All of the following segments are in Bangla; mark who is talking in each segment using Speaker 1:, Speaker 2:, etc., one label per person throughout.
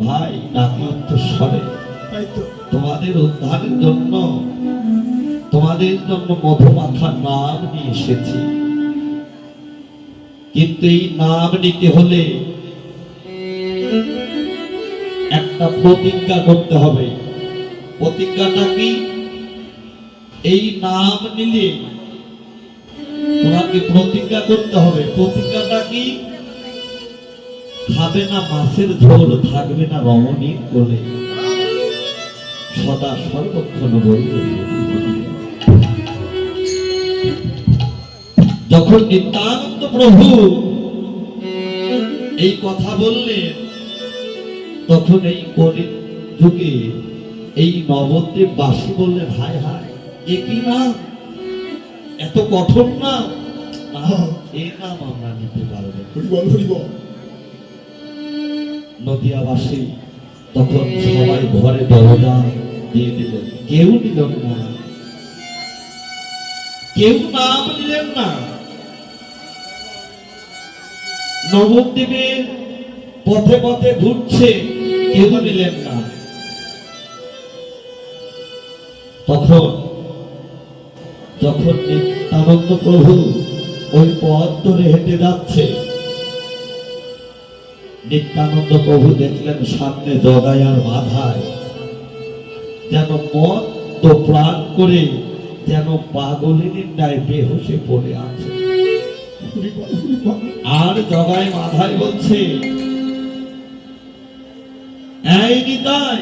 Speaker 1: ভাই নাগেশ্বরে তোমাদের উদ্ধারের জন্য তোমাদের জন্য মধুমাখা নাম নিয়ে এসেছি, কিন্তু এই নাম নিতে হলে একটা প্রতিজ্ঞা করতে হবে। প্রতিজ্ঞাটা কি? এই নাম নিলে তোমাকে প্রতিজ্ঞা করতে হবে। প্রতিজ্ঞাটা কি? খাবে না মাছের ঝোল, থাকবে না রমণীর কোলে, সদা সর্বক্ষণ বলবে। যখন নিত্যানন্দ প্রভু এই কথা বললেন, তখন এই কলির যুগে এই নবদ্বীপ বাসী বললেন, হায় হায়, এ কি নাম, এত কঠোর নাম, এই নাম আমরা নিতে পারবো। নদিয়াবাসী তখন সবাই ঘরে দরজা দিয়ে দিলেন, কেউ নিলেন না, কেউ নাম নিলেন না। নবদ্বীপের পথে পথে ঘুরছে, কেউ নিলেন না। তখন যখন নিত্যানন্দ প্রভু ওই পথ ধরে হেঁটে যাচ্ছে, নিত্যানন্দ প্রভু দেখলেন সামনে জগাই আর মাধায় যেন মদ তো প্রাণ করে যেন পাগলের ন্যায় বেহুশে পড়ে আছে। আর জগাই মাধায় বলছে, এই নিতাই,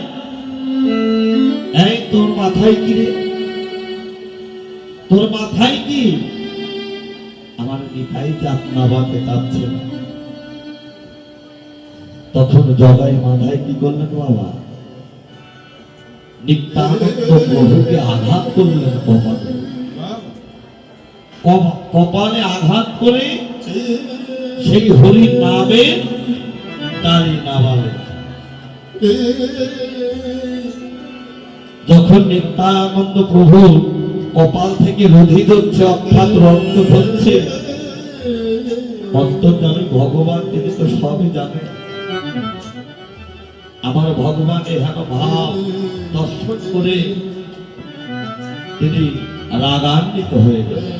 Speaker 1: এই তোর মাথায় কি রে, তোর মাথায় কি? আমার নিতাই চাকনাবাকে চাচ্ছে না। তখন জগাই মাধায় কি করলেন বাবা, নিত্যানন্দ প্রভুকে আঘাত করলেন কপালে। কপালে আঘাত করে সেই হরি নামে দাঁড়ি নামালেন। যখন নিত্যানন্দ প্রভু কপাল থেকে রোধি হচ্ছে, অর্থাৎ রক্ত হচ্ছে, অন্তর্জামী ভগবান তিনি তো সবই জানেন। আমার ভগবান এহেন ভাব দর্শন করে তিনি রাগান্বিত হয়ে গেলেন।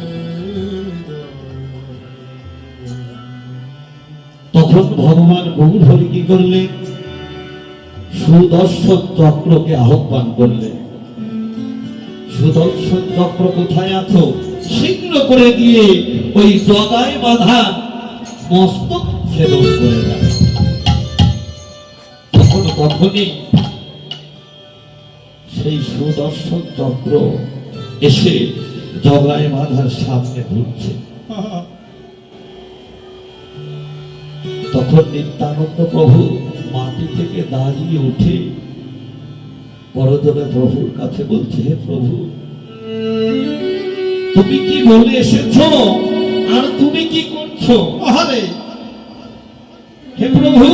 Speaker 1: তখন ভগবান গৌর হরি কি করলেন, সুদর্শন চক্রকে আহ্বান করলেন। সুদর্শন চক্র কোথায় আছো, শীঘ্র করে দিয়ে ওই জগায় বাঁধা মস্তক ছেদন করে দেয়। তখনই সেই সুদর্শন চক্র এসে জগায় বাঁধার সামনে ঘুরছে। তখন নিত্যানন্দ প্রভু মাটি থেকে দাঁড়িয়ে উঠে করজোড়ে প্রভুর কাছে বলছে, হে প্রভু, তুমি কি বলে এসেছো আর তুমি কি করছো? আরে হে প্রভু,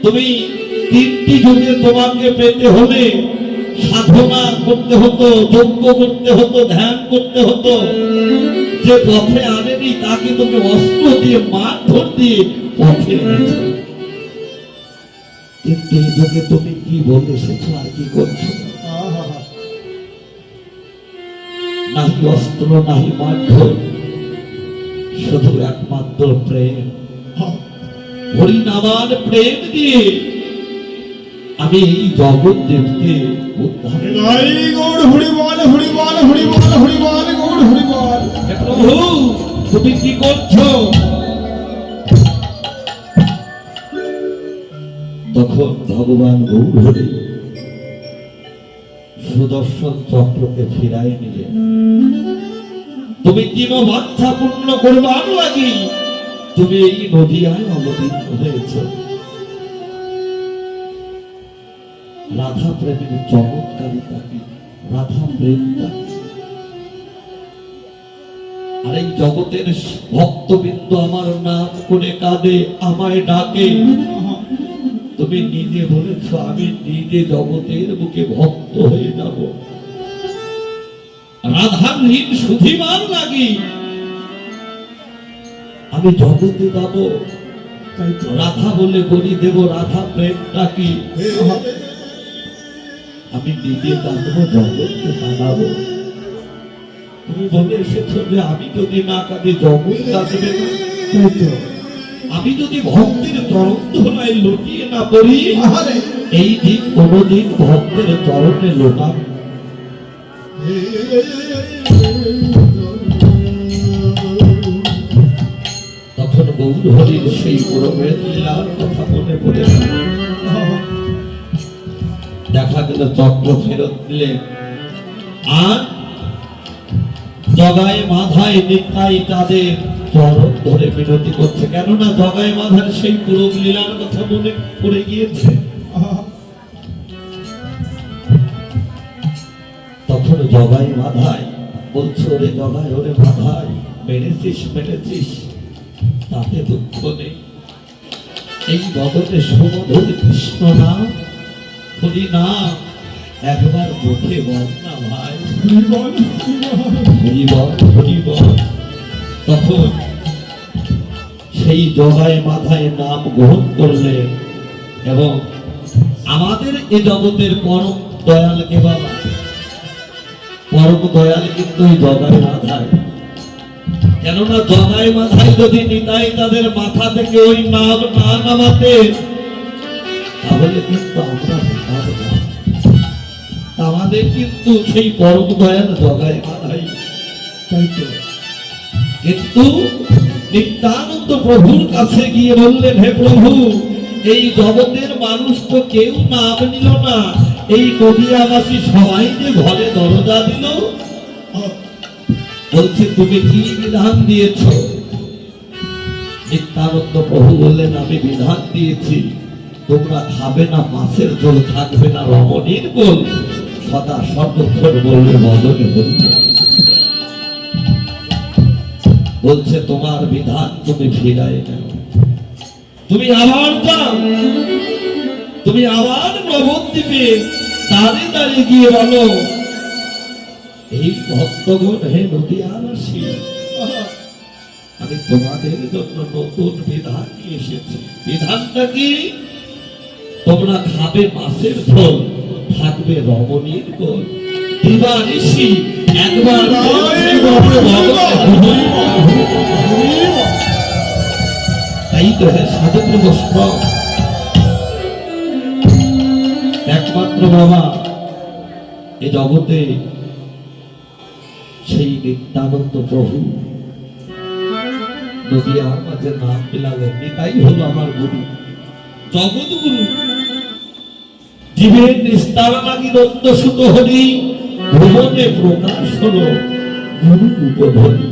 Speaker 1: তুমি তিনটি যুগে তোমাকে পেতে হলে সাধনা করতে হতো, যজ্ঞ করতে হতো, ধ্যান করতে হতো। যে পথে আনেনি তাকে তুমি অস্ত্র দিয়ে মারধর দিয়ে পথে এনেছো। কিন্তু এই যুগে তুমি কি বলে এসেছো আর কি করছো? নাহি অস্ত্র, নাহি মারধর, শুধু একমাত্র প্রেম। হরিনামার প্রেম দিয়ে আমি এই জগৎ দেবকে উদ্ধার। প্রভু, তুমি কি করছো? তখন ভগবান গৌর হরি সুদর্শন চক্রকে ফিরাই নিলেন। তুমি তিন বাচ্চা পূর্ণ করবার লাগি তুমি এই নদিয়ায় অবতীর্ণ হয়েছ। রাধা প্রেমের চমৎকারিতা কি, রাধা প্রেমটা কি। আর এই জগতের ভক্তবৃন্দ আমার নাম করে কাঁদে, আমায় ডাকে। তুমি নিজে বলেছ আমি নিজে জগতের বুকে ভক্ত হয়ে যাব, রাধার ঋণ শুধিবার লাগি আমি জগতে যাব।
Speaker 2: তাই তো।
Speaker 1: রাধা বলে বলি দেব, রাধা প্রেমটা কি? আমি নিজে কাঁদবো, জগৎকে কাঁদাবো। তুমি বলে এসেছো যে আমি যদি না কাঁদি জগৎ কাঁদবে না।
Speaker 2: তাই তো।
Speaker 1: আমি যদি ভক্তের চরণ ধরায় লুটিয়ে না পড়ি,
Speaker 2: আহারে।
Speaker 1: এই দিন কোনদিন ভক্তের চরণে লোটাব। তখন গৌর হরির সেই পুরবের লীলার কথা মনে পড়ে গেল। দেখা গেল চক্র ফেরত দিলেন, আর জগায় মাথায় নিতাই তাদের চরণ ধরে বিনতি করছে, কেননা জগায় মাথার সেই পুরব লীলার কথা মনে পড়ে গিয়েছে। তখন জগাই মাধায় বলছে, ওরে জগাই, ওরে মাধায়, মেরেছিস, তাতে দুঃখ নেই। এই বদলে সুমধুর কৃষ্ণ নাম, হরি নাম একবার মুখে বল না ভাই, হরি বল। তখন সেই জগাই মাথায় নাম গ্রহণ করলেন, এবং আমাদের এ জগতের পরম দয়াল কে বাবা? পরম দয়াল কিন্তু এই জগাই মাথায়। কেননা জগাই মাথায় যদি নিতাই তাদের মাথা থেকে ওই নাম না নামাতে, তাহলে কিন্তু আমরা হতাম না। আমাদের কিন্তু সেই পরম দয়াল জগাই মাথায়।
Speaker 2: তাই তো।
Speaker 1: কিন্তু নিত্যানন্দ প্রভুর কাছে গিয়ে বললেন, হে প্রভু, এই জগতের মানুষ তো কেউ নাম নিল না, এই নদিয়াবাসী সবাই যে ঘরে দরজা দিল। বলছে, তুমি কি বিধান দিয়েছ? নিত্যানন্দ প্রভু বললেন, আমি বিধান দিয়েছি, তোমরা খাবে না মাছের ঝোল, থাকবে না রমণীর গোল, সদা সর্বক্ষণ বলবে বদনে বলবে। বলছে, তোমার বিধান তুমি ফিরাই নাও, তুমি আবার যাও, তুমি আবার নবদ্বীপে দাঁড়িয়ে দাঁড়িয়ে গিয়ে বলো, এই ভক্তগণ, হে নদিয়াবাসী, আমি তোমাদের জন্য নতুন বিধান নিয়ে এসেছি। বিধানটা কি? তোমরা খাবে মাছের ঝোল, থাকবে রমণীর গোল। দিবানিশি একবার তাই তো হে সাধক বৈষ্ণব, একমাত্র বাবা এ জগতে সেই নিত্যানন্দ প্রভু নদিয়ার মাঝে নাম পেলালেন। এটাই হলো আমার গুরু, জগৎ গুরু। জীবের নিস্তার লাগি নন্দ সুত হরি, ভুবনে প্রকাশ হলো গুরু উপধরি।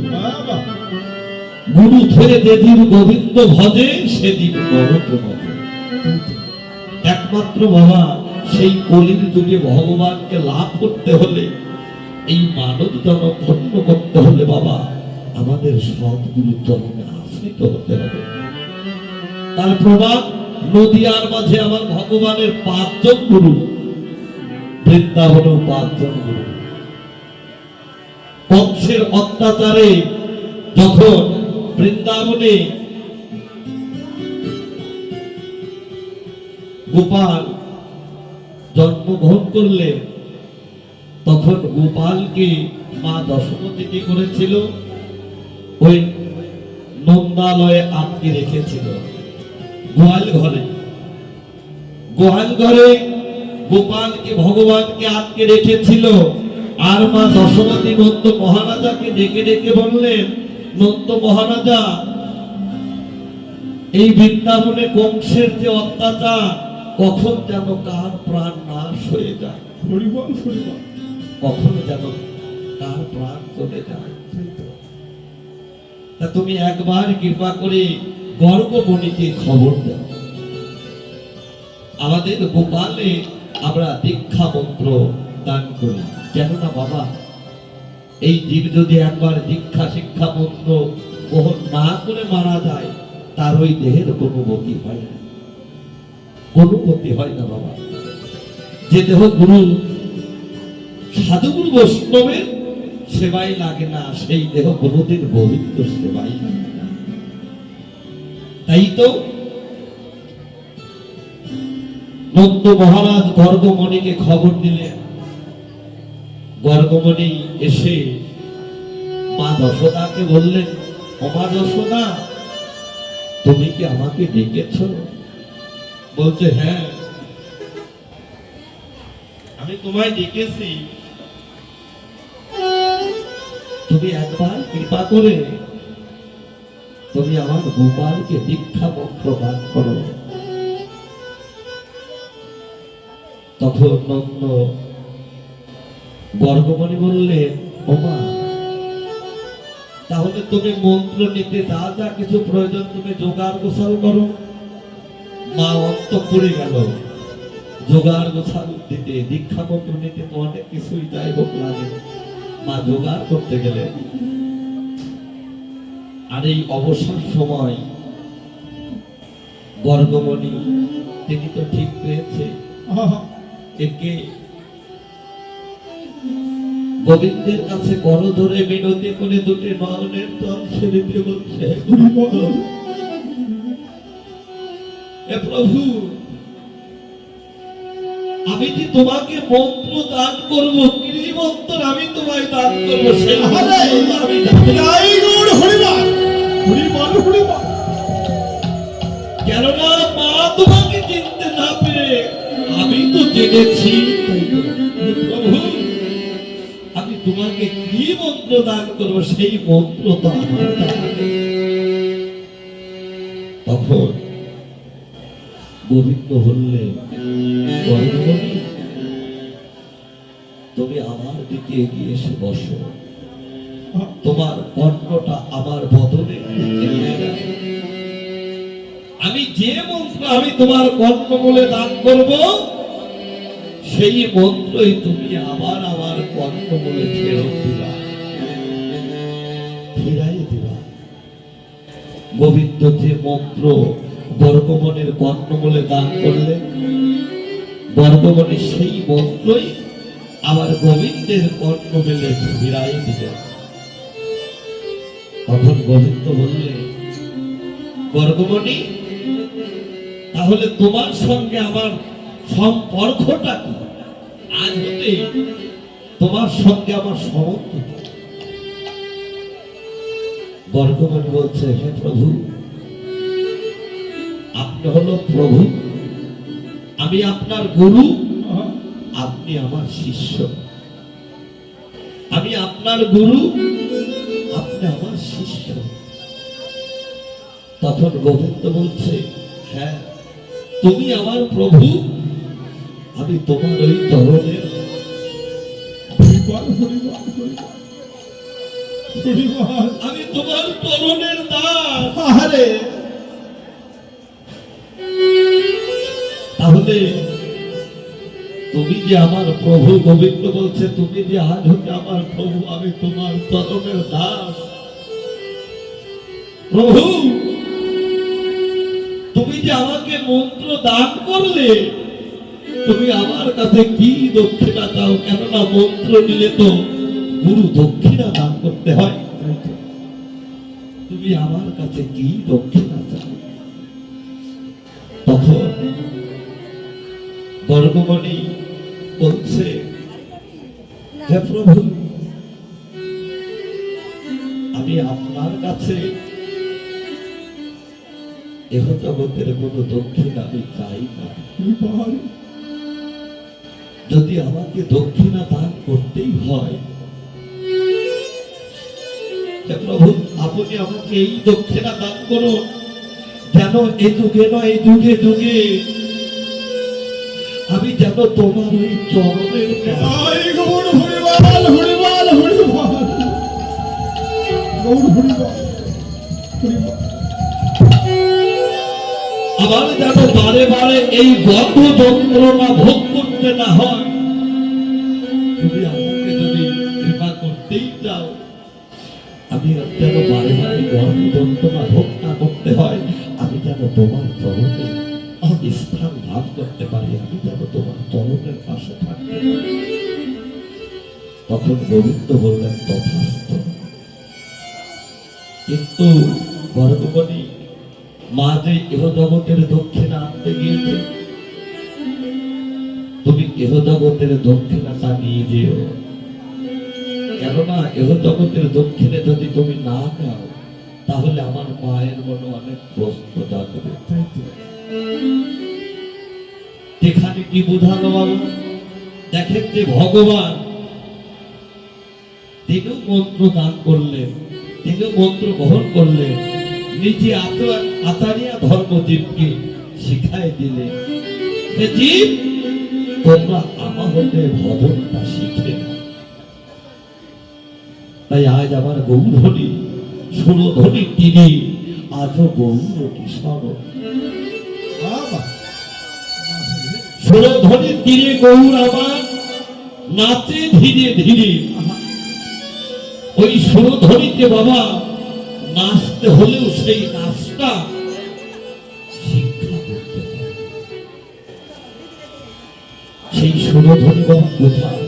Speaker 1: গুরু ধরে যেদিন গোবিন্দ ভজে, সেদিন নরক ভজে। একমাত্র বাবা সেই কলির যুগে ভগবানকে লাভ করতে হলে, এই মানব জনক ধন্য করতে হলে বাবা আমাদের সদ্গুরুর চরণে আশ্রিত হতে হবে। তার প্রমাণ নদিয়ার মাঝে আমার ভগবানের 5 জন গুরু, বৃন্দাবনেও 5 জন গুরু। কংসের অত্যাচারে যখন বৃন্দাবনে গোপাল জন্মগ্রহণ করলে, তখন গোপালকে মা দশমতী কি করেছিল? ওই নন্দালয়ে আটকে রেখেছিল, গোয়াল ঘরে। গোয়াল ঘরে গোপালকে, ভগবানকে আটকে রেখেছিল। আর মা দশমতী নন্দ মহারাজাকে ডেকে ডেকে বললেন, নন্দ মহারাজা, এই বৃন্দাবনে কংসের যে অত্যাচার, কখন যেন কার প্রাণ নাশ হয়ে যায়, কখন যেন কার প্রাণ চলে যায়। তা তুমি একবার কৃপা করে গর্গমণিকে খবর দাও, আমাদের গোপালে আমরা দীক্ষা মন্ত্র দান করি। কেননা বাবা এই জীব যদি একবার দীক্ষা শিক্ষা মন্ত্র গ্রহণ না করে মারা যায়, তার ওই দেহের কোনো গতি হয় না, কোনো গতি হয় না বাবা। যে দেহ গুরু সাধুগুরু বৈষ্ণবের সেবাই লাগে না, সেই দেহ কোনদিন গোবিন্দ সেবাই লাগে না। তাই তো নন্দ মহারাজ গর্গমণিকে খবর দিলেন। গর্গমণি এসে মা যশোদাকে বললেন, ও মা যশোদা, তুমি কি আমাকে ডেকেছ? বলছে, হ্যাঁ, আমি তোমায় ডেকেছি। তুমি একবার কৃপা করে তুমি আমার গোপালকে দীক্ষা মন্ত্র দান করো। তখন নন্দ গর্গমণি বললেন, ওমা, তাহলে তুমি মন্ত্র নিতে যা যা কিছু প্রয়োজন তুমি জোগাড় গোছাল করো। মা অন্তঃপুরে গেল জোগাড় গোছাল দিতে, দীক্ষা মন্ত্র নিতে তো অনেক কিছুই যাই হোক লাগে, মা জোগাড় করতে গেলেন। আর এই অবসর সময় গর্গমণি তিনি তো ঠিক পেয়েছে একে গোবিন্দের কাছে কর ধরে মিনতি করে দুটি নয়নের জল ছেড়ে দিয়ে বলছে, হে প্রভু, আমি যে তোমাকে মন্ত্র দান করব, কি মন্ত্র আমি তোমায় দান করব, সেই মন্ত্র আমি কেননা মা তোমাকে চিনতে না পেরে আমি তো জেনেছি প্রভু, আমি তোমাকে কি মন্ত্র দান করব, সেই মন্ত্র তো আমার জানা নেই। তখন গোবিন্দ বললেন, গর্গমণি, তুমি আমার দিকে এগিয়ে এসে বসো, তোমার কর্ণটা আমার বদনে আমি যে মন্ত্র আমি তোমার কর্ণমূলে দান করব, সেই মন্ত্রই তুমি আবার আমার কর্ণমূলে ফেরত দিবা, ফিরাই দিবা। গোবিন্দ যে মন্ত্র বর্গমণির কর্ণমূলে দান করলেন, বর্গমণি সেই মন্ত্রই আবার গোবিন্দের কর্ণমূলে ফিরাই দিলেন। তখন গোবিন্দ বললেন, বর্গমণি, তাহলে তোমার সঙ্গে আমার সম্পর্কটা কি? আজ হতে তোমার সঙ্গে আমার সম্বন্ধ। বর্গমণি বলছে, হে প্রভু, আপনি হলো প্রভু, আমি আপনার গুরু, আপনি আমার শিষ্য। আমি আপনার গুরু, আপনি আমার শিষ্য। তখন গোবিন্দ বলছে, হ্যাঁ, তুমি আমার প্রভু, আমি তোমার ওই চরণের আমি তোমার চরণের দাস। তাহলে তুমি যে আমার প্রভু, গোবিন্দ বলছে, তুমি যে আজ হতে আমার প্রভু, আমি তোমার চরণের দাস। প্রভু, তুমি যে আমাকে মন্ত্র দান করলে, তুমি আমার কাছে কি দক্ষিণা চাও? কেননা মন্ত্র নিলে তো গুরু দক্ষিণা দান করতে হয়, তুমি আমার কাছে কি দক্ষিণা চাও? তখন বর্গমণি বলছে, হে প্রভু, আমি আপনার কাছে এহ জগতের কোন দক্ষিণা আমি চাই না। যদি আমাকে দক্ষিণা দান করতেই হয়, হে প্রভু, আপনি আমাকে এই দক্ষিণা দান করুন, যেন এই যুগে নয়, এই যুগে যুগে আমি যেন তোমার ওই চরণের আবার যেন বারে বারে এই গর্ভ যন্ত্রণা ভোগ করতে না হয়। তুমি আমাকে যদি কৃপা করতেই চাও, আমি যেন বারে বারে গর্ভ যন্ত্রণা ভোগ না করতে হয়, আমি যেন তোমার চরণে স্থান লাভ করতে পারি, আমি যেন তোমার চরণের পাশে থাকতে পারি। তখন গোবিন্দ বললেন, তথাস্তু। কিন্তু বর্গমণি, মা যে ইহ জগতের দক্ষিণা আনতে গিয়েছে, তুমি এহ জগতের দক্ষিণাটা নিয়ে যেও, কেননা এহ জগতের দক্ষিণে যদি তুমি না নাও তাহলে আমার মায়ের মনে অনেক প্রশ্ন জাগবে।
Speaker 2: তাই তো
Speaker 1: এখানে কি বোঝানো বাবা? দেখেন যে ভগবান তিনিও মন্ত্র দান করলেন, তিনিও মন্ত্র গ্রহণ করলেন, নিজে আচারিয়া ধর্মজীবকে শিখাই দিলেন যে জীব তোমরা আমার হতে ভজনটা শিখে নাও। তাই আজ আমার গৌরহরি সুরধরি তিনি আজও গৌরটি স্মরণ।
Speaker 2: বাবা
Speaker 1: সুরধরির তীরে গৌর আমার নাচে ধীরে ধীরে। ওই সুরধরিতে বাবা নাচতে হলেও সেই নাচটা শিক্ষা করতে হবে। সেই সুরধরি বাবা কোথায়?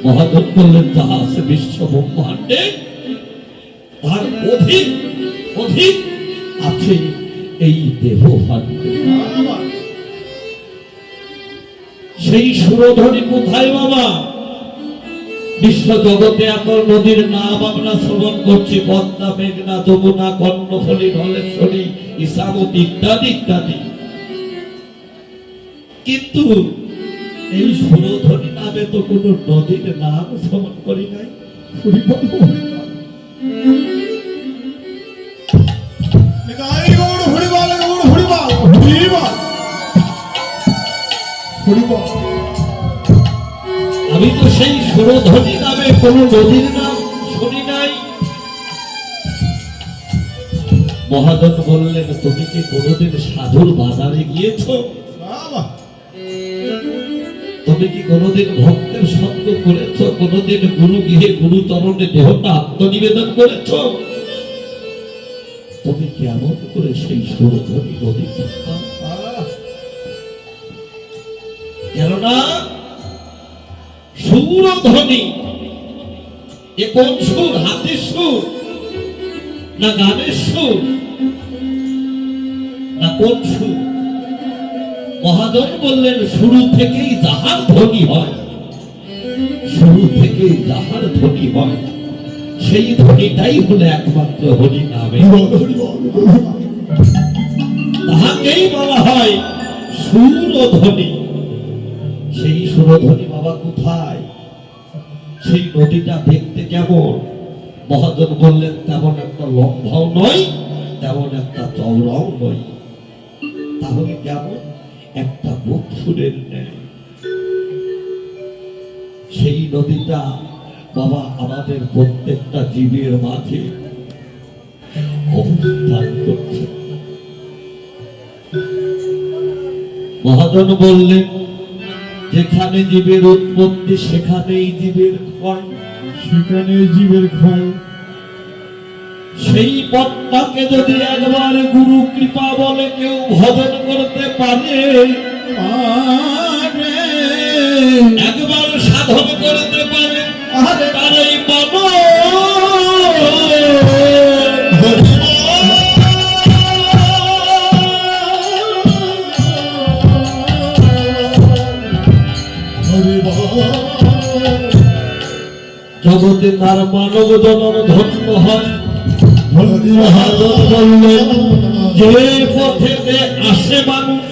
Speaker 1: মহাজন বললেন যাহা আছে বিশ্ব ব্রহ্মাণ্ডে তার অধিক অধিক আছে এই দেহ ভাণ্ডে।
Speaker 2: বাবা
Speaker 1: সেই সুরধরি কোথায় বাবা? বিশ্ব জগতে এত নদীর নাম আমরা শ্রবণ করছি, পদ্মা, মেঘনা, যমুনা, কর্ণফুলী, ঢলেশ্বরী, ইসামতি ইত্যাদি ইত্যাদি, কিন্তু এই সুরধরি নামে তো কোন নদীর নাম শ্রবণ করি নাই।
Speaker 2: হরিবল হরিবল নিকাই গৌড় হরিবল গৌড় হরিবল হরিবল হরিবল।
Speaker 1: আমি তো সেই সুরধরি নামে কোন নদীর নাম শুনি নাই। মহাজন বললেন তুমি কি কোনদিন সাধুর বাজারে গিয়েছো?
Speaker 2: বাবা
Speaker 1: তুমি কি কোনদিন ভক্তের সঙ্গ করেছো? কোনদিন গুরু গৃহে গুরু চরণে দেহটা আত্মনিবেদন করেছো? তুমি কেমন করে সেই সুরধরি নদী পাও? কেননা সুরধনি এ কোন সুর? হাতের সুর না গানের সুর না কোন সুর? মহাজন বললেন শুরু থেকেই যাহার ধ্বনি হয়, শুরু থেকেই যাহার ধ্বনি হয় সেই ধ্বনিটাই হলো একমাত্র হরি নামে। তাহাকেই বলা হয় সুরধ্বনি। সেই সুরধ্বনি বাবা কোথায়? সেই নদীটা দেখতে কেমন? মহাজন বললেন তেমন একটা লম্বাও নয়, তেমন একটা চওড়াও নয়। তাহলে কেমন? একটা বক্ষুরের ন্যায়। সেই নদীটা বাবা আমাদের প্রত্যেকটা জীবের মাঝে অবস্থান করছে। মহাজন বললেন যেখানে জীবের উৎপত্তি সেখানেই জীবের ক্ষয়,
Speaker 2: সেখানে জীবের ক্ষয়।
Speaker 1: সেই পথটাকে যদি একবার গুরু কৃপা বলে কেউ ভজন করতে পারে, একবার সাধন করতে পারে, তার এই মন জগতে তার মানব জনম ধন্য হয়। মহাজন বললেন যে পথেতে আসে মানুষ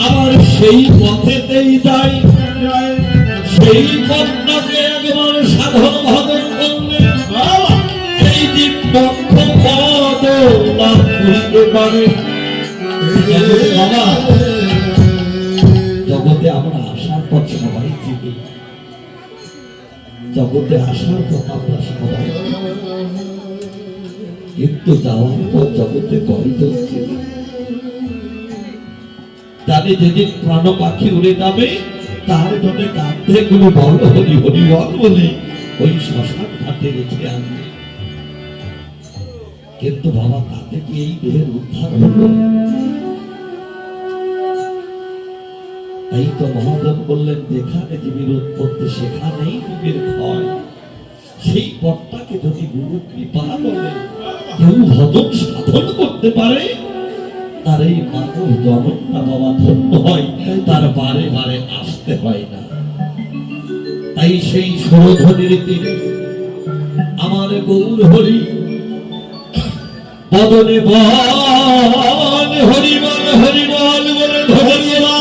Speaker 1: আবার সেই পথেতেই যায়, সেই পথটাকে একবার সাধন ভজন করলে এই জীব পক্ষ পদ লাভ করিতে পারে। বাবা জগতে আমরা আসার পথ সবাই চিনি, জগতে আসার পথ আমরা সবাই, কিন্তু যাওয়ার পর জগতে কয়জন চিনি? জানি যেদিন প্রাণ পাখি উড়ে যাবে তার জন্য কাঁধে গুলো বড় হরি হরি বল বলে ওই শ্মশান ঘাটে রেখে আনবে। কিন্তু বাবা তাতে কি এই দেহের উদ্ধার হলো? তাই তো মহাজন বললেন যেখানে জীবের উৎপত্তি সেখানেই জীবের ক্ষয়। সেই পথটাকে যদি গুরু কৃপা বলে কেউ ভজন সাধন করতে পারে তার এই মানব জনকটা বাবা ধন্য হয়, তার বারে বারে আসতে হয় না। তাই সেই সুরধনির তীরে আমার গৌর হরি বদনে বল হরিবল হরিবল বলে ধরিয়া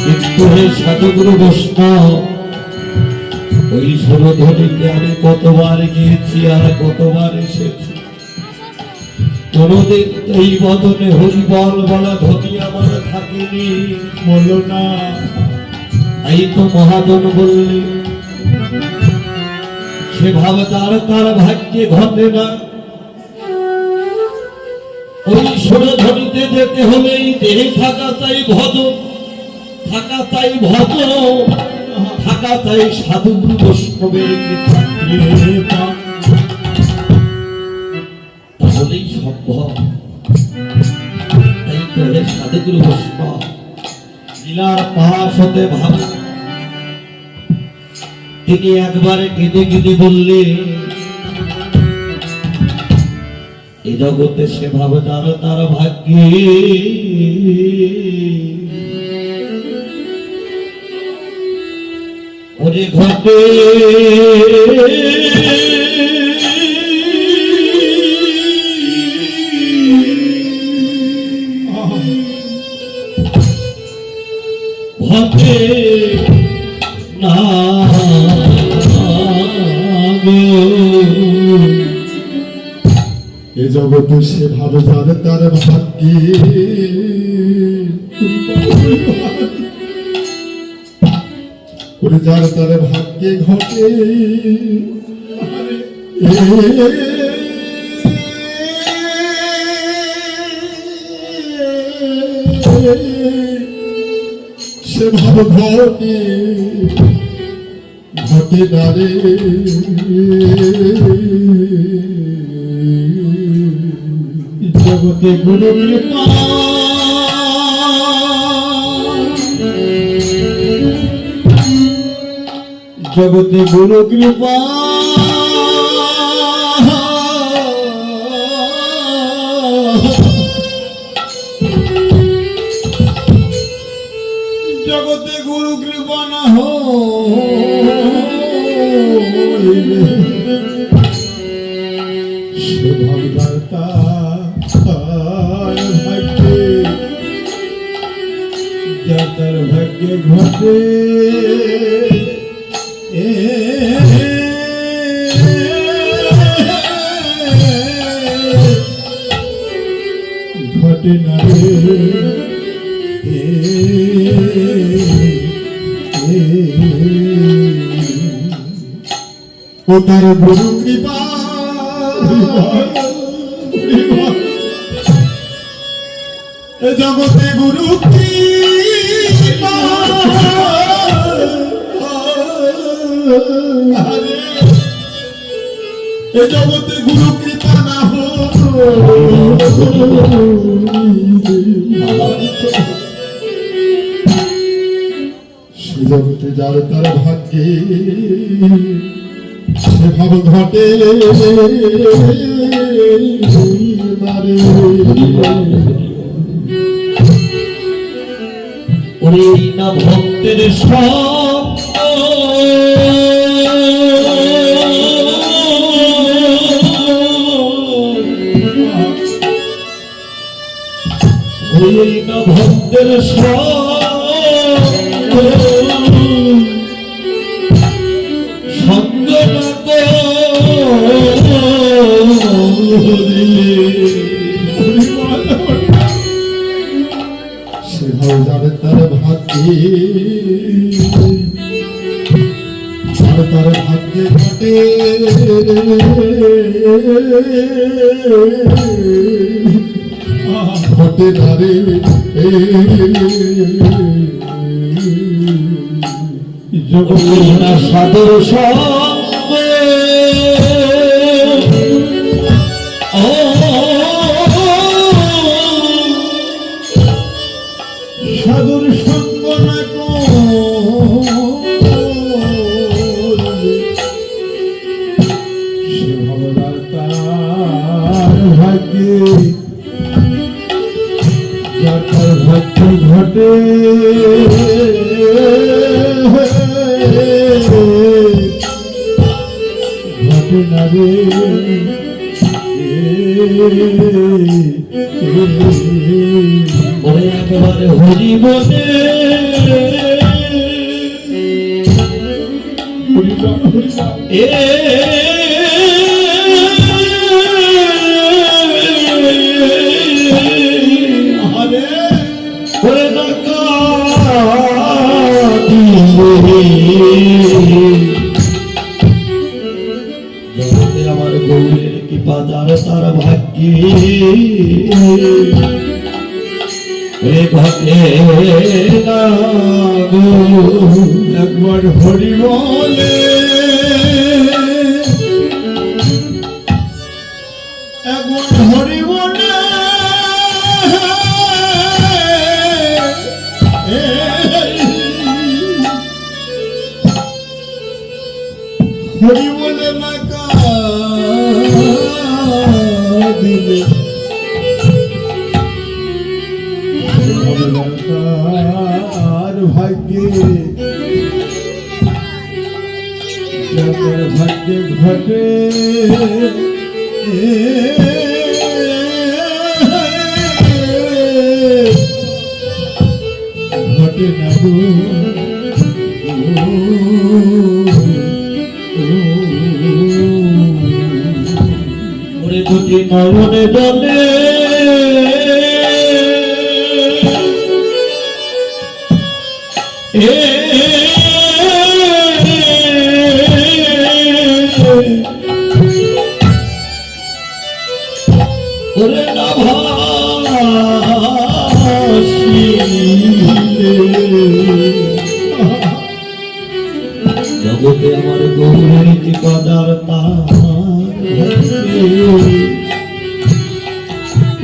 Speaker 1: কিন্তু হে সাধুগুরু বৈষ্ণব, ওই সুরধনিতে আমি কতবার গিয়েছি আর কতবার এসেছি, কোনদিন এই বদনে হরিবল বলা ধ্বনি আমার থাকেনি।
Speaker 2: বলো না,
Speaker 1: এই তো মহাজন বললে সে ভাব তার তার ভাগ্যে ঘটে না। ওই সুরধনিতে যেতে হলে এই দেহে থাকা চাই ভজন, থাকা চাই ভজন, থাকা চাই সাধুগুরু বৈষ্ণবের কৃপা, তাহলেই সম্ভব। তাই তো হে সাধুগুরু বৈষ্ণব, লীলার পাশ হতে ভাবে তিনি একবারে কেঁদে কেঁদে বললেন, এ জগতে সে ভাবে তার তার ভাগ্যে ওরে ঘটে ঘটে না
Speaker 2: এ জগতে সে ভাবে যারে তার ভাগ্যে ওরে যার তার ভাগ্যে ঘটে সে ভাব ঘটে ঘটে না রে।
Speaker 1: জগতে গুরু কৃপা জগতে গুরু কৃপা জগতে গুরু কৃপা না
Speaker 2: সে ভাববার তার ভাগ্যে
Speaker 1: যার তার ভাগ্যে ঘটে
Speaker 2: ঘটে না রে। ও তার গুরু কৃপা এ জগতে গুরু কৃপা এ জগতে গুরু কৃপা না হো সে জগতে যার তার ভাগ্যে সে ভাব ঘটে
Speaker 1: ওরে না ভক্তের সব ওরে না ভক্তের সঙ্গ না
Speaker 2: সে ভাব যার তার ভাগ্যে যার তার ভাগ্যে ঘটে ঘটে না রে
Speaker 1: জগতে সাদর সঙ্গ
Speaker 2: সাধুর সঙ্গ না সে ভাবনার তার ভাগ্যে যার তার ভাগ্য ঘটে ঘটে না রে
Speaker 1: ওরে একেবারে হরি বলে এ ওরে জগতে আমার গৌরের কৃপা যার তার ভাগ্যে ঘটে না গো।
Speaker 2: একবার হরি বলে একবার হরি বলে হরি বলে না দিলে তার ভাগ্যে যার ভাগ্যে ঘটে ঘটে না গো
Speaker 1: ওরে দুটি নয়নে জলে ওরে না জগতে আমার গৌরের ঠিকাদার তার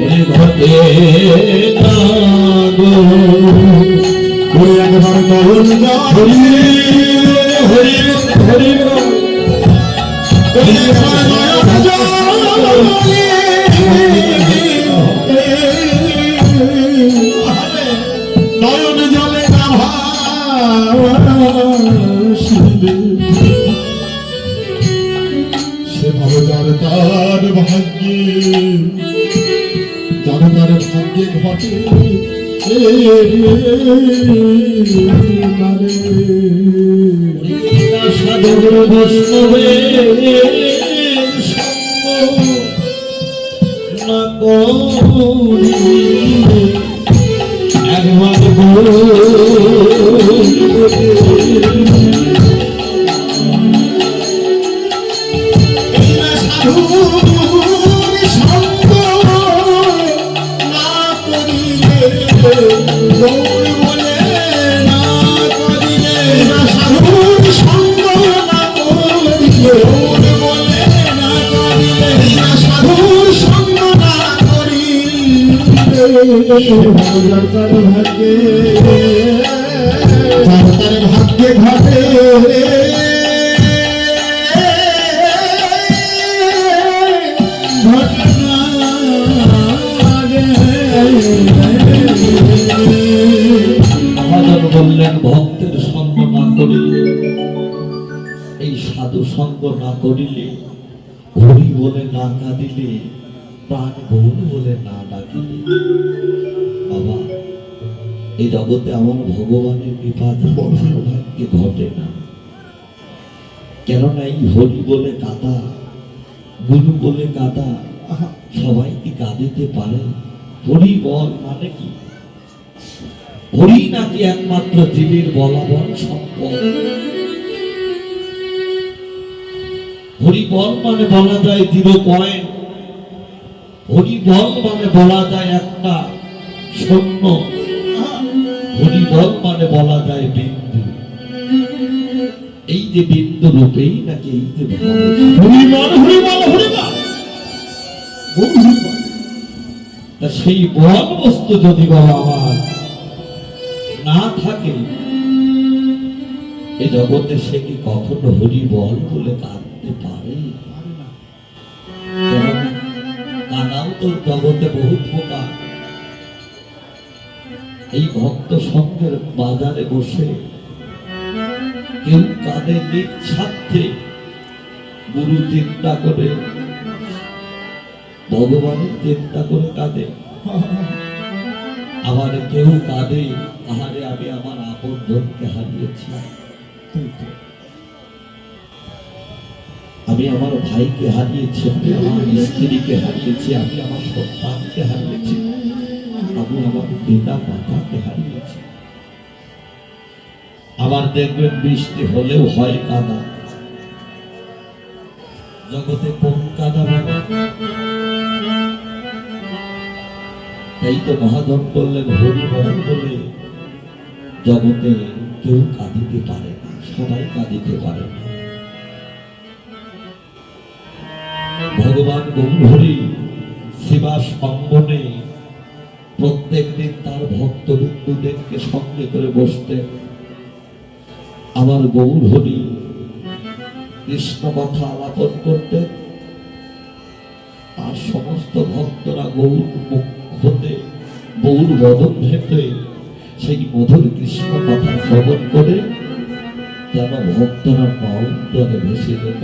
Speaker 1: ওরে ঘটে না গো।
Speaker 2: ওই একবার নয়ন হরি
Speaker 1: হরি হরি
Speaker 2: নয়ন জলে না সে ভাব যার তার ভাগ্যে যার তার ভাগ্যে ঘটে
Speaker 1: সাধুর বৈষ্ণবের সঙ্গ না করি একবার
Speaker 2: ভাগ্যে ভাগ্যে ঘটে
Speaker 1: মহাজন বললেন ভক্তের সঙ্গ না করিলে এই সাধু সঙ্গ না করিলে হরি বলে না কাঁদিলে প্রাণ গৌর বলে না ডাকিলে বাবা এই জগতে আমার ভগবানের বিপদ ভাগ্যে ঘটে না। কেননা এই হরি বলে কাঁদা গুরু বলে কাঁদা সবাই কি কাঁদিতে পারে? হরি বল মানে কি? হরি নাকি একমাত্র জীবের বলাবল সম্পদ। হরি বল মানে বলা যায় 0 পয়েন্ট, হরিবল মানে বলা যায় একটা শূন্য, হরিবল মানে বলা যায় বিন্দু। এই যে বিন্দু রূপেই নাকি এই যে
Speaker 2: হরিবল হরিবল হরিবল বহু হরিবল।
Speaker 1: তা সেই বল বস্তু যদি বাবা আমার না থাকে এ জগতে, সে কি কখনো হরিবল বলে কাঁদতে পারে? কেননা কানাও তো জগতে বহু প্রকার। এই ভক্ত সঙ্গের বাজারে বসে কেউ কাঁদে নিঃস্বার্থে, গুরু চিন্তা করে, ভগবানের চিন্তা করে কাঁদে। আবার কেউ কাঁদে, আহারে আমি আমার আপন জনকে হারিয়েছি, আমি আমার ভাইকে হারিয়েছি, আমি আমার স্ত্রীকে হারিয়েছি, আমি আমার সন্তানকে হারিয়েছি, আমি আমার পিতা মাতাকে হারিয়েছি। আবার দেখবেন বৃষ্টি হলেও হয় কাদা। জগতে কোন কাদা বাবা? এই তো মহাজন করলেন হরিবল বলে জগতে কেউ কাঁদিতে পারে না, সবাই কাঁদিতে পারে না। ভগবান গৌরহরি শিবাস অঙ্গনে প্রত্যেক দিন তার ভক্তবৃন্দুদেরকে সঙ্গে করে বসতেন। আমার গৌরহরি কৃষ্ণ কথা আলাপন করতেন, আর সমস্ত ভক্তরা গৌর মুখ হতে, গৌর বদন ভেবে সেই মধুর কৃষ্ণ কথা শ্রবণ করে যেন ভক্তরা নয়নজলে ভেসে যেত।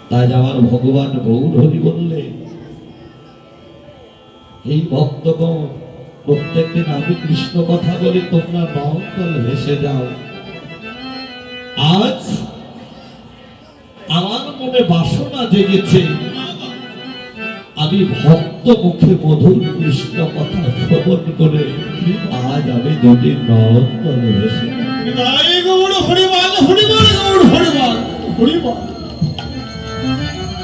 Speaker 1: তাই আমার ভগবান গৌরহরি বললে, এই ভক্তগণ প্রত্যেকদিন আমি কৃষ্ণ কথা বলি, তোমরা নয়নজলে ভেসে যাও। আজ আমার মনে বাসনা জেগেছে, আমি ভক্ত মুখে মধুর কৃষ্ণ কথা শ্রবণ করে আজ আমি দুদিন নয়নজলে ভেসে যাই।
Speaker 2: নিতাই গৌর হরিবল হরিবল গৌর হরিবল হরিবল।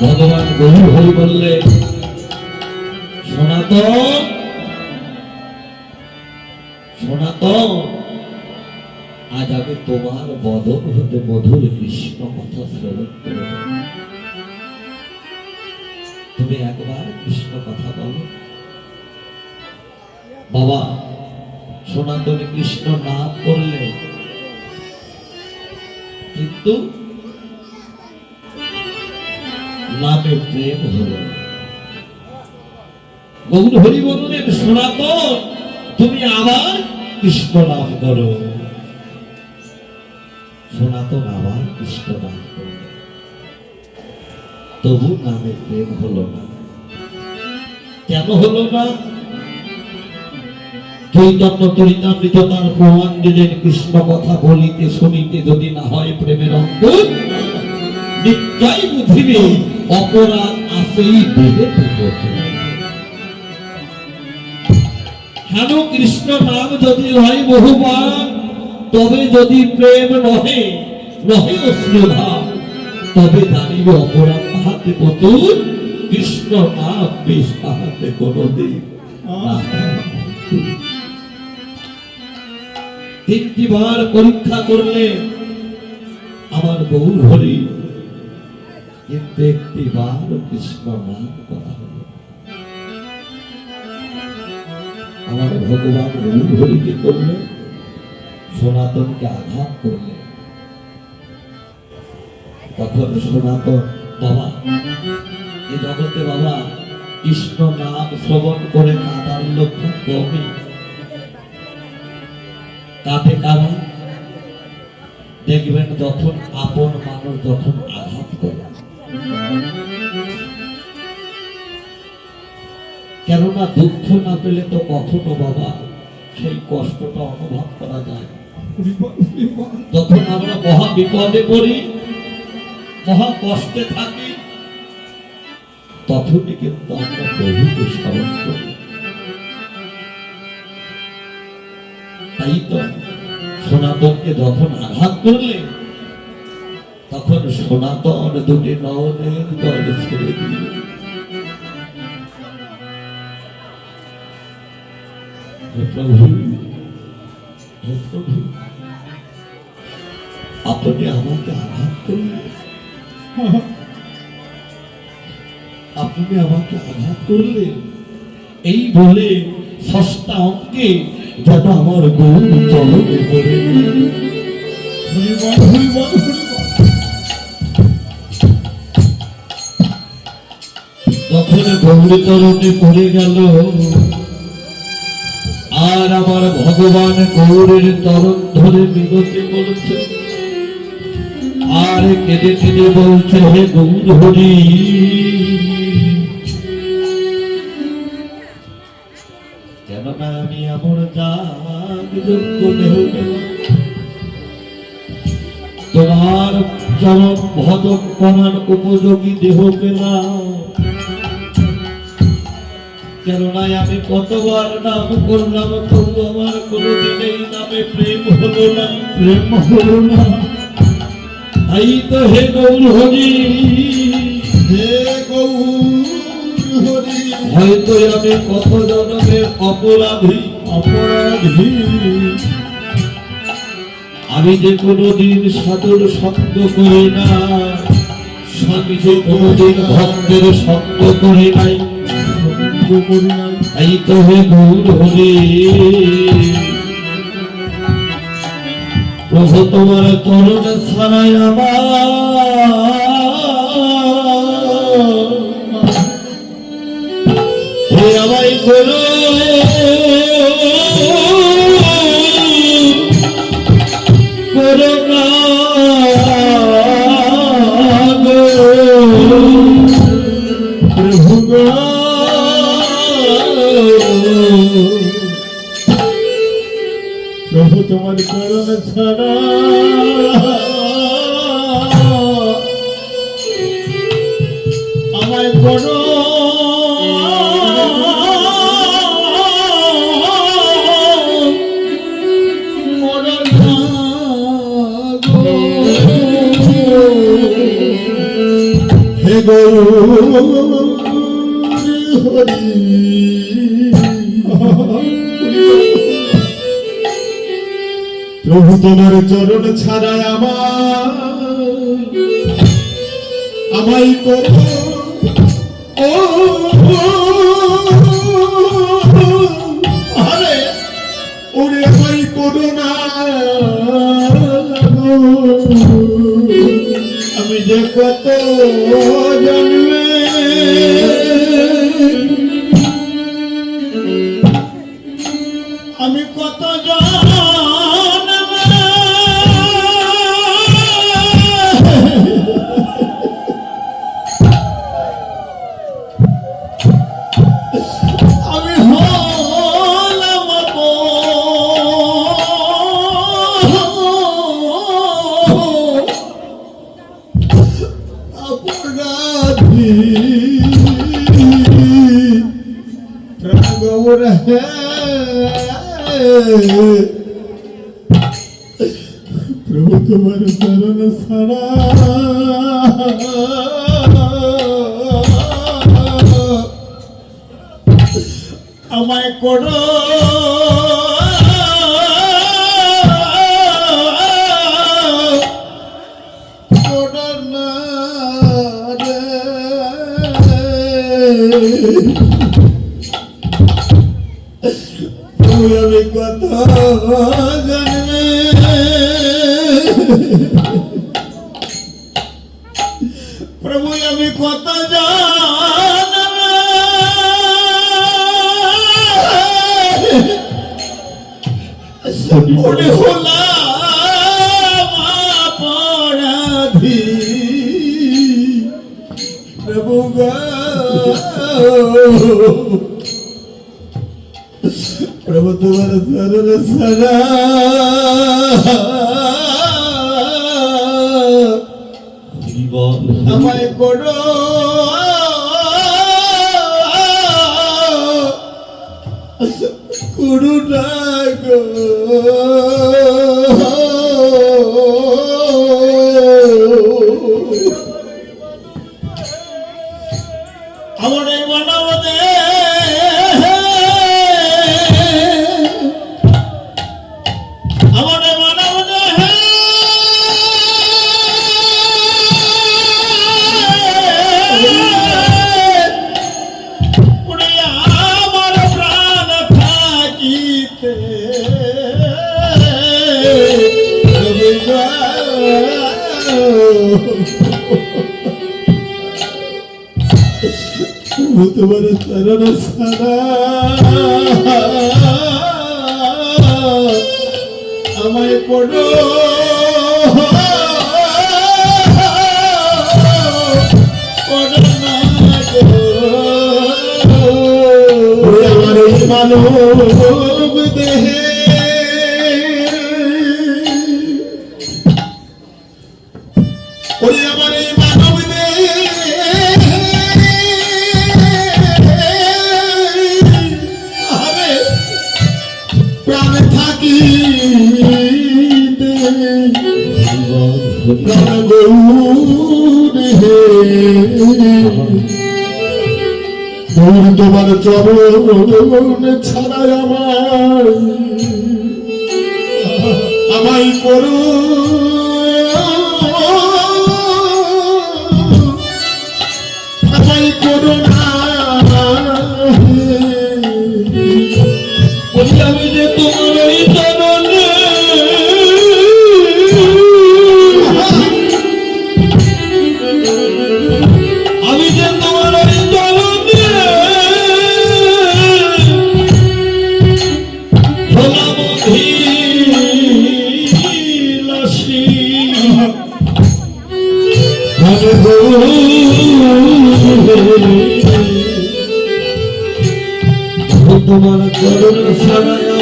Speaker 1: ভগবান গৌরহরি বললে, সনাতন সনাতন, আজ আমি তোমার বদন হতে মধুর কৃষ্ণ কথা শ্রবণ করে, তুমি একবার কৃষ্ণ কথা বলো। বাবা সনাতন কৃষ্ণ নাম করলে, কিন্তু নামে প্রেম হলো। গৌরহরি বললেন, সনাতন তুমি আবার কৃষ্ণ নাম করো। সনাতন আবার কৃষ্ণ নাম করল, তবু নামে প্রেম হলো না। কেন হলো না? চৈতন্য চরিতামৃত তার প্রমাণ দিলেন, কৃষ্ণ কথা বলিতে শুনিতে যদি না হয় প্রেমের অঙ্কুর, নিশ্চয় বুঝিবে অপরাধ আসেই দেহে থেকে। হেন কৃষ্ণ নাম যদি হয় বহুবার, তবে যদি প্রেম নহে নহে অশ্রুধা, তবে জানিবে অপরাধ তাহাতে প্রচুর, কৃষ্ণ নাম বেশ তাহাতে কোনদিন না। তিনটি বার পরীক্ষা করলে আমার গৌরহরি, কিন্তু একটি বার কৃষ্ণ নাম করা হলো। আমার ভগবান গৌরহরিকে করলে, সনাতনকে আঘাত করলে। তখন সনাতন, বাবা এ জগতে বাবা কৃষ্ণ নাম শ্রবণ করে কাঁদার লক্ষ্য কমই। কাঁদে কারা? দেখবেন যখন আপন মানুষ যখন আঘাত করে। কেননা দুঃখ না পেলে তো কখনো বাবা সেই কষ্টটা অনুভব করা যায়। যখন আমরা মহা বিপদে পড়ি, মহা কষ্টে থাকি, তখনই কিন্তু আমরা প্রভুকে স্মরণ করি। তাই তো সনাতনকে যখন আঘাত করলে, তখন সনাতন দুটি নয়নের জল ছেড়ে দিয়ে প্রভু, হে প্রভু, আপনি আমাকে আঘাত করলেন, আপনি আমাকে আঘাত করলেন, এই বলে সস্তা অঙ্কে যেন আমার গৌর চরণে পড়ে গেল।
Speaker 2: হরিবল হরিবল হরিবল।
Speaker 1: তখন গৌর চরণে পড়ে গেল, আর আমার ভগবান গৌরের চরণ ধরে বিনতি বলছে, আর কেঁদে কেঁদে বলছে, হে গৌর হরি, কেননা আমি এমন যাগযজ্ঞ দেহ পেলাম, তোমার চরণ ভজন করার উপযোগী দেহ পেলাম, কেননা আমি কতবার নাম করলাম, তবু আমার কোনোদিন এই নামে প্রেম হলো না, প্রেম হলো না। এই তো হে গৌর হরি,
Speaker 2: হে গৌর হরি,
Speaker 1: হয়তো আমি কত জনমের অপরাধী,
Speaker 2: অপরাধী,
Speaker 1: আমি যে কোনোদিন সাধুর সঙ্গ করি না, আমি যে কোনোদিন ভক্তের সঙ্গ করি নাই,
Speaker 2: করি নাই।
Speaker 1: এই তো হে গৌর হরি, প্রভু তোমার চরণ ছাড়াই আমার, হে আমায় করো করুণা গো,
Speaker 2: প্রভু গো, প্রভু তোমার চরণ ছাড়া আমায় করো মরণ গো। হে গৌর হরি, প্রভু তোমার চরণ ছাড়াই আমায় করো ও আরে ওরে আমায় করো না, আমি যে কত জন্মে আমি কত আমি হলাম অপরাধী, গৌর হে প্রভু তোমার চরণ ছাড়া আমায় করো করোনা রে। আমি কত জন্মে প্রভু আমি কত ওরে হলাম অপরাধী, প্রভু গো, প্রভু তোমার চরণ ছাড়া আমায় করো করুণা গো। আমার এই মানব আমারে মানব দেহে ওরে আমার প্রাণ থাকিতে তুমি তোমার চরণ ছাড়া আমায় পড়ো আমার এই মানব দেহে ওরে আমার এই মানব দেহে প্রাণ থাকি প্রাণ গৌরে তোমার চরণ ছাড়াই আমায় করো আমায় করো না
Speaker 1: আমি যে তোমার ওই চরণে আমি যে তোমার ওই চরণে হলাম অভিলাষী তোমার চরণ ছাড়াই
Speaker 2: আমি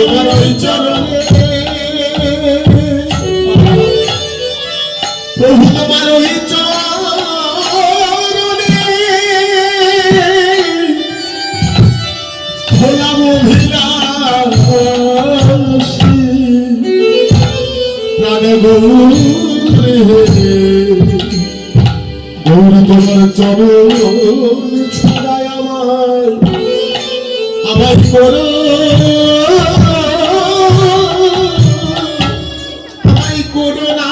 Speaker 2: আমার ওই চরণে প্রভু তোমার ওই চরণে হলাম অভিলাষী প্রাণে গৌরে গৌরী তোমার চরণ ছাড়াই আমায় করো আমায় করো না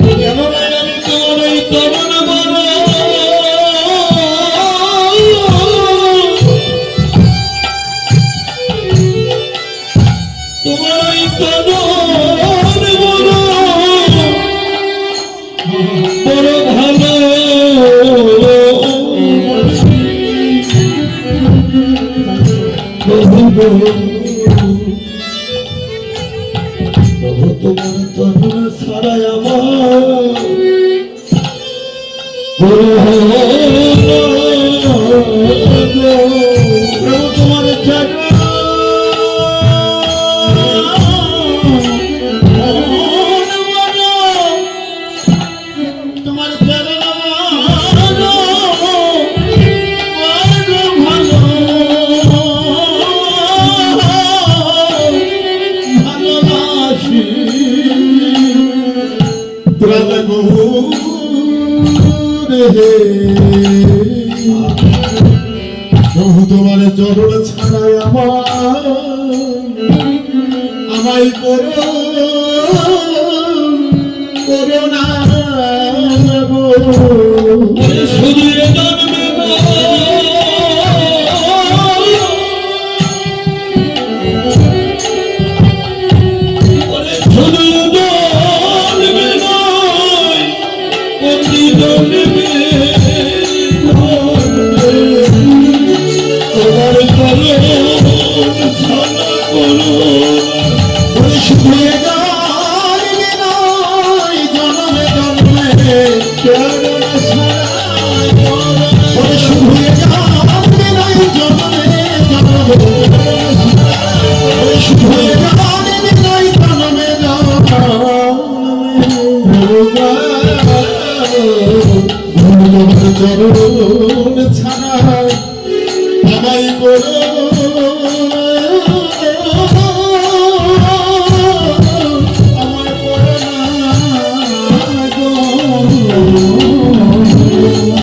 Speaker 1: কেন আমি তোমার ওই চরণ বলো তোমার ওই চরণ বলো বড় ভালো প্রভু তোমার চরণ ছাড়াই আমার প্রভু তোমার চরণ
Speaker 2: তোমার চরণ ভালোবাসি প্রাণ গৌরে প্রভু তোমার চরণ ছাড়াই আমায় করো করো না গো
Speaker 1: শুধু জন্মে শুধু জন্মে নয় প্রতি জন্মে তোমার চরণ ছাড়া করো
Speaker 2: শুধু জন্মে নয় জন্মে জন্মে চরণ ছাড়াই শুধু জন্মে নয় জন্মে জন্মে শুধু জন্মে নয় জন্মে জন্মে চরণ ছাড়াই আমায় করো